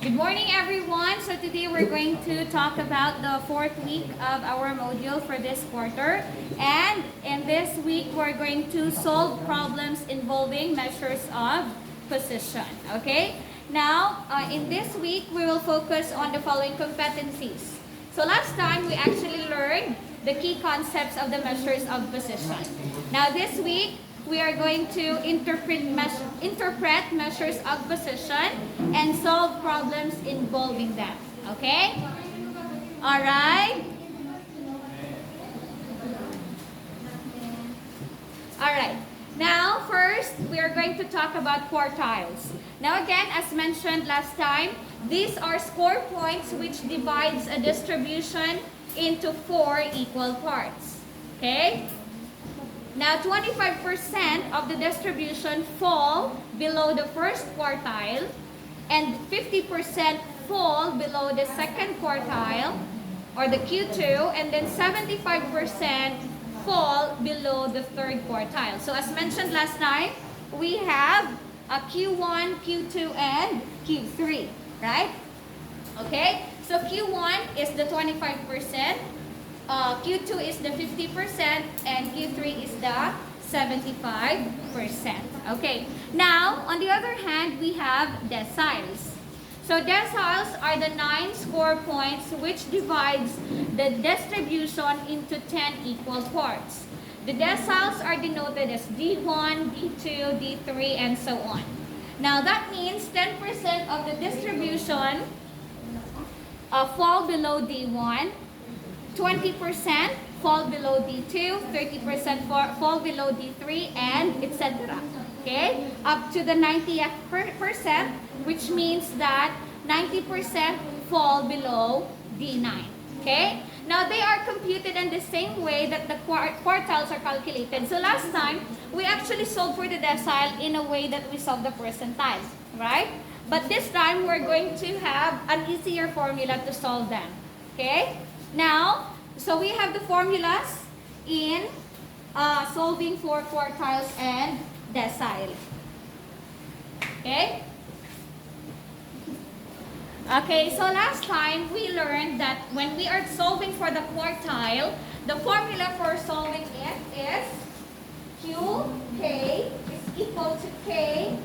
Good morning, everyone. So today we're going to talk about the fourth week of our module for this quarter. And in this week, we're going to solve problems involving measures of position. Okay? Now, in this week, we will focus on the following competencies. So last time, we actually learned the key concepts of the measures of position. Now, this week, we are going to interpret measures of position and solve problems involving them. Okay? All right? All right. Now, first, we are going to talk about quartiles. Now, again, as mentioned last time, these are score points which divides a distribution into 4 equal parts. Okay? Now, 25% of the distribution fall below the first quartile, and 50% fall below the second quartile, or the Q2, and then 75% fall below the third quartile. So, as mentioned last night, we have a Q1, Q2, and Q3, right? Okay? So, Q1 is the 25%. Q2 is the 50% and Q3 is the 75%. Okay. Now, on the other hand, we have deciles. So, deciles are the 9 score points which divides the distribution into 10 equal parts. The deciles are denoted as D1, D2, D3, and so on. Now, that means 10% of the distribution fall below D1, 20% fall below D2, 30% fall below D3, and etc. Okay? Up to the 90th percent, which means that 90% fall below D9. Okay? Now, they are computed in the same way that the quartiles are calculated. So, last time, we actually solved for the decile in a way that we solved the percentiles. Right? But this time, we're going to have an easier formula to solve them. Okay? Now, so we have the formulas in solving for quartiles and decile. Okay? Okay, so last time we learned that when we are solving for the quartile, the formula for solving it is QK is equal to K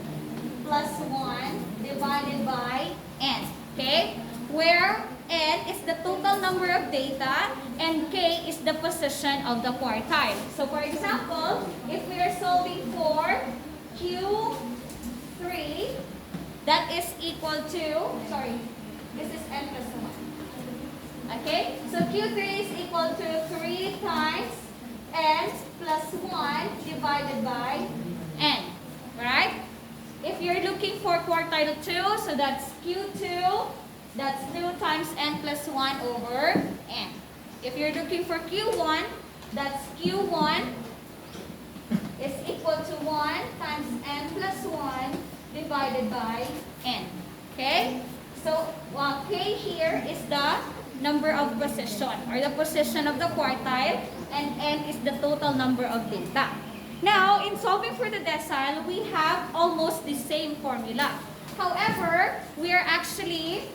plus 1 divided by N. Okay? Where N is the total number of data and K is the position of the quartile. So for example, if we are solving for Q3, that is equal to, this is N plus 1. Okay, so Q3 is equal to 3 times N plus 1 divided by N. Right? If you're looking for quartile 2, so that's Q2. That's 2 times N plus 1 over N. If you're looking for Q1, that's Q1 is equal to 1 times N plus 1 divided by N. Okay? So, K here is the number of position or the position of the quartile, and N is the total number of data. Now, in solving for the decile, we have almost the same formula. However, we are actually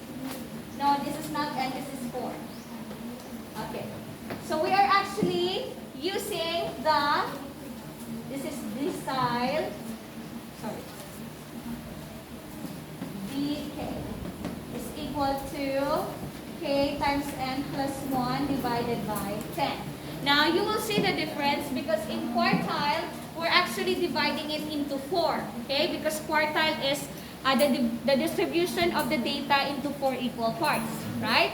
no, this is not N, this is 4. Okay. So we are actually using this is decile, dk is equal to K times N plus 1 divided by 10. Now, you will see the difference because in quartile, we're actually dividing it into 4. Okay? Because quartile is the distribution of the data into 4 equal parts, right?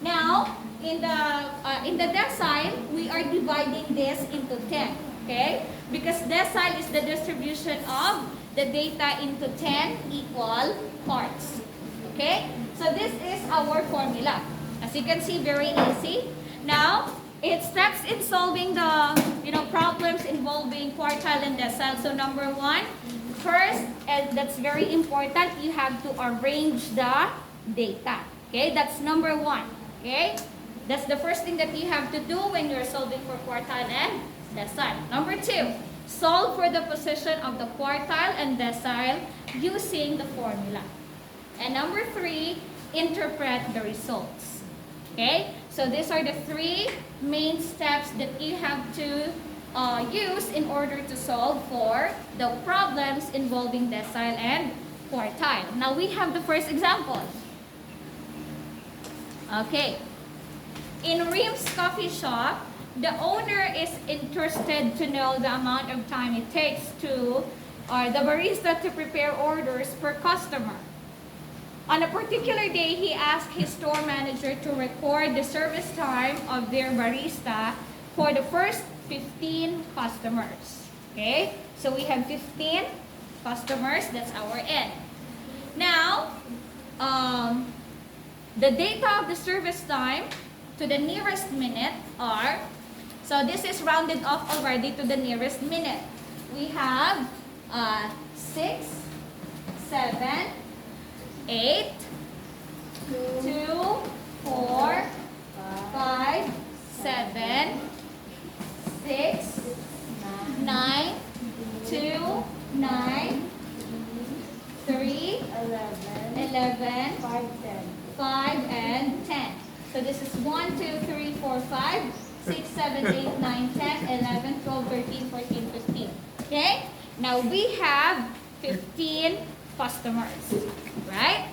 Now, in the decile, we are dividing this into 10, okay? Because decile is the distribution of the data into 10 equal parts, okay? So this is our formula. As you can see, very easy. Now, it steps in solving the problems involving quartile and decile. So number 1. First, and that's very important, you have to arrange the data. Okay, that's number 1. Okay, that's the first thing that you have to do when you're solving for quartile and decile. Number 2, solve for the position of the quartile and decile using the formula. And number 3, interpret the results. Okay? So these are the 3 main steps that you have to use in order to solve for the problems involving decile and quartile. Now we have the first example. Okay. In Reem's coffee shop, the owner is interested to know the amount of time it takes to the barista to prepare orders per customer. On a particular day, he asked his store manager to record the service time of their barista for the first 15 customers. Okay? So we have 15 customers. That's our N. Now, the data of the service time to the nearest minute are, so this is rounded off already to the nearest minute. We have 6, 7, 8, 2, 4, 5, 7, 6, 9, 2, 9, 3, 11, 5, and 10. So this is 1, 2, 3, 4, 5, 6, 7, 8, 9, 10, 11, 12, 13, 14, 15. Okay? Now we have 15 customers, right?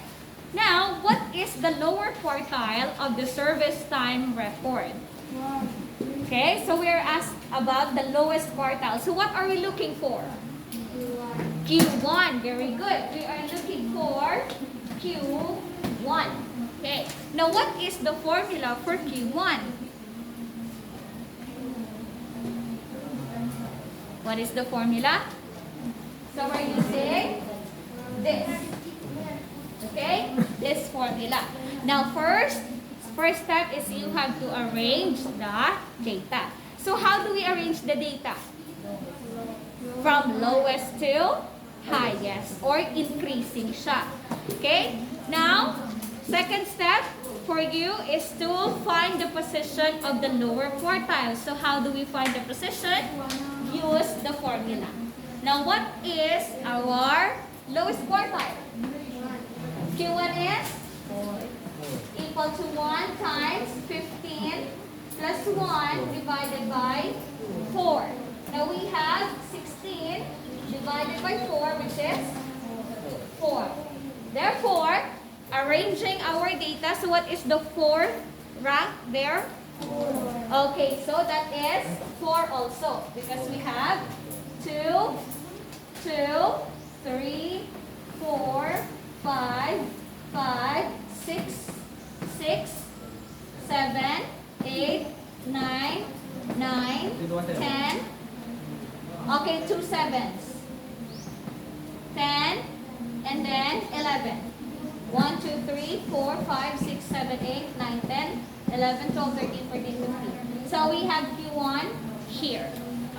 Now, what is the lower quartile of the service time record? Okay, so we are asked about the lowest quartile. So what are we looking for? Q1. Very good. We are looking for Q1. Okay. Now, what is the formula for Q1? What is the formula? So we're using this. Okay? This formula. Now, first step is you have to arrange the data. So how do we arrange the data? From lowest to highest or increasing siya. Okay? Now, second step for you is to find the position of the lower quartile. So how do we find the position? Use the formula. Now, what is our lowest quartile? Q1 is equal to 1 times 15 plus 1 divided by 4. Now we have 16 divided by 4, which is 4. Therefore, arranging our data, so what is the 4th rank there? 4. Okay, so that is 4 also, because we have 2, 3, 4, 5, 6, 7, 8, 9, 10. Okay, 2 sevens. 10, and then 11. 1, 2, 3, 4, 5, 6, 7, 8, 9, 10, 11, 12, 13, 14, 15. So we have Q1 here.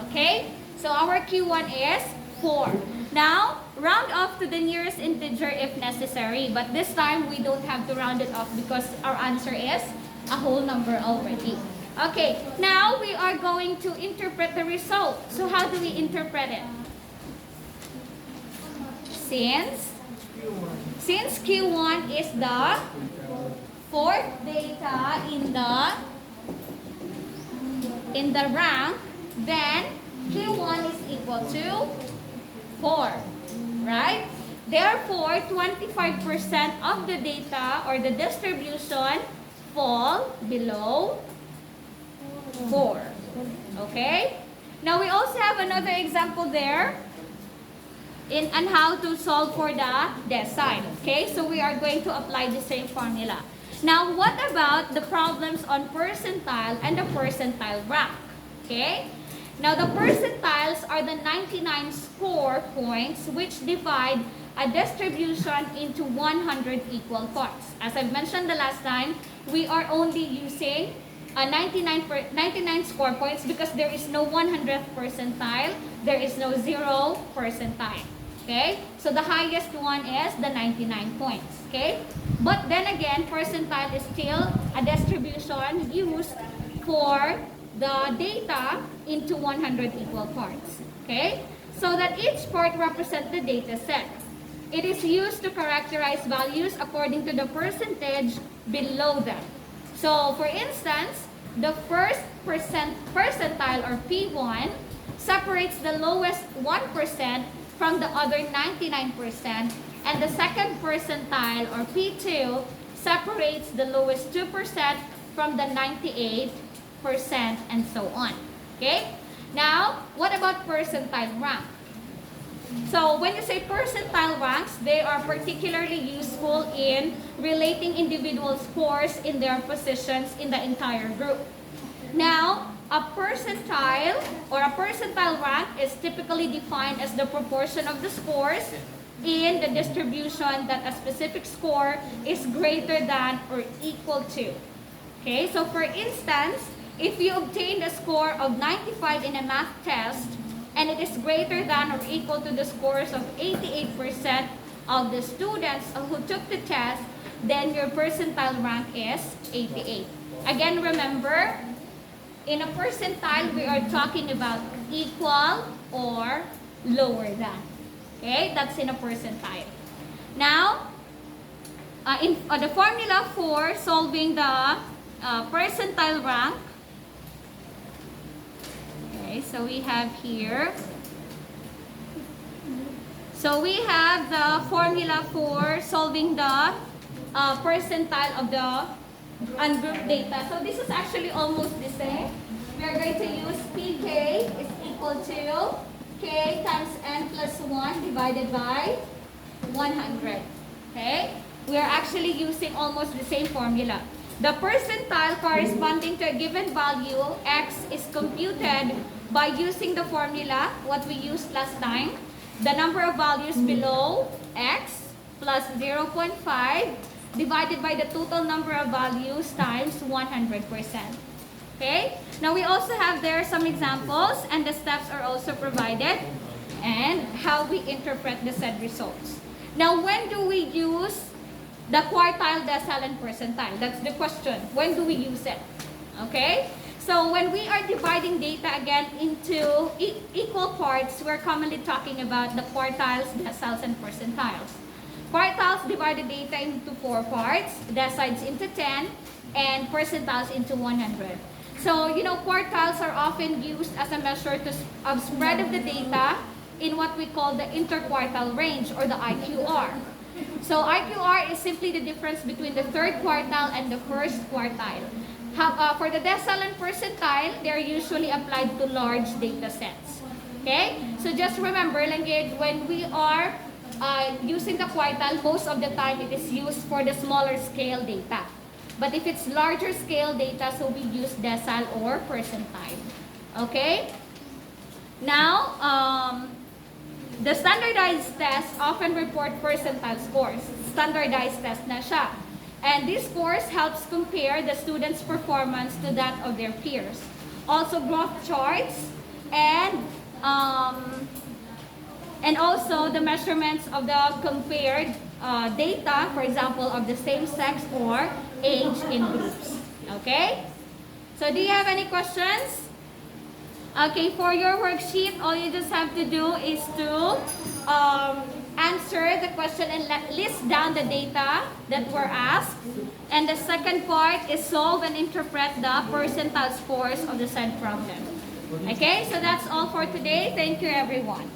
Okay? So our Q1 is 4. Now, round off to the nearest integer if necessary. But this time, we don't have to round it off because our answer is a whole number already. Okay, now we are going to interpret the result. So how do we interpret it? Since Q1 is the 4th data in the rank, then Q1 is equal to 4, right? Therefore, 25% of the data or the distribution fall below 4. Okay? Now, we also have another example there on how to solve for the decile. Okay? So, we are going to apply the same formula. Now, what about the problems on percentile and the percentile rank? Okay? Now, the percentiles are the 99 score points which divide a distribution into 100 equal parts. As I've mentioned the last time, we are only using 99 score points because there is no 100th percentile, there is no 0 percentile. Okay? So, the highest one is the 99 points. Okay? But then again, percentile is still a distribution used for the data into 100 equal parts. Okay? So that each part represents the data set. It is used to characterize values according to the percentage below them. So, for instance, the first percentile or P1 separates the lowest 1% from the other 99%, and the second percentile or P2 separates the lowest 2% from the 98%, and so on. Okay? Now, what about percentile rank? So, when you say percentile ranks, they are particularly useful in relating individual scores in their positions in the entire group. Now, a percentile or a percentile rank is typically defined as the proportion of the scores in the distribution that a specific score is greater than or equal to. Okay, so for instance, if you obtained a score of 95 in a math test, and it is greater than or equal to the scores of 88% of the students who took the test, then your percentile rank is 88. Again, remember, in a percentile, we are talking about equal or lower than. Okay, that's in a percentile. Now, the formula for solving the percentile rank. Okay, so we have here. So we have the formula for solving the percentile of the ungrouped data. So this is actually almost the same. We are going to use Pk is equal to K times n plus 1 divided by 100. Okay? We are actually using almost the same formula. The percentile corresponding to a given value, x, is computed by using the formula, what we used last time, the number of values below x plus 0.5 divided by the total number of values times 100%. Okay? Now we also have there some examples, and the steps are also provided, and how we interpret the said results. Now, when do we use the quartile, decile, and percentile? That's the question. When do we use it? Okay? So when we are dividing data again into equal parts, we're commonly talking about the quartiles, deciles, and percentiles. Quartiles divide the data into 4 parts, deciles into 10, and percentiles into 100. So, you know, quartiles are often used as a measure of spread of the data in what we call the interquartile range, or the IQR. So IQR is simply the difference between the third quartile and the first quartile. For the decile and percentile, they are usually applied to large data sets. Okay? So just remember, language, when we are using the quartile, most of the time it is used for the smaller scale data. But if it's larger scale data, so we use decile or percentile. Okay? Now, the standardized tests often report percentile scores. Standardized test na siya. And these scores helps compare the students' performance to that of their peers. Also growth charts and also the measurements of the compared data, for example, of the same sex or age in groups. Okay? So do you have any questions? Okay, for your worksheet, all you just have to do is to answer the question and list down the data that were asked. And the second part is solve and interpret the percentile scores of the said problem. Okay, so that's all for today. Thank you, everyone.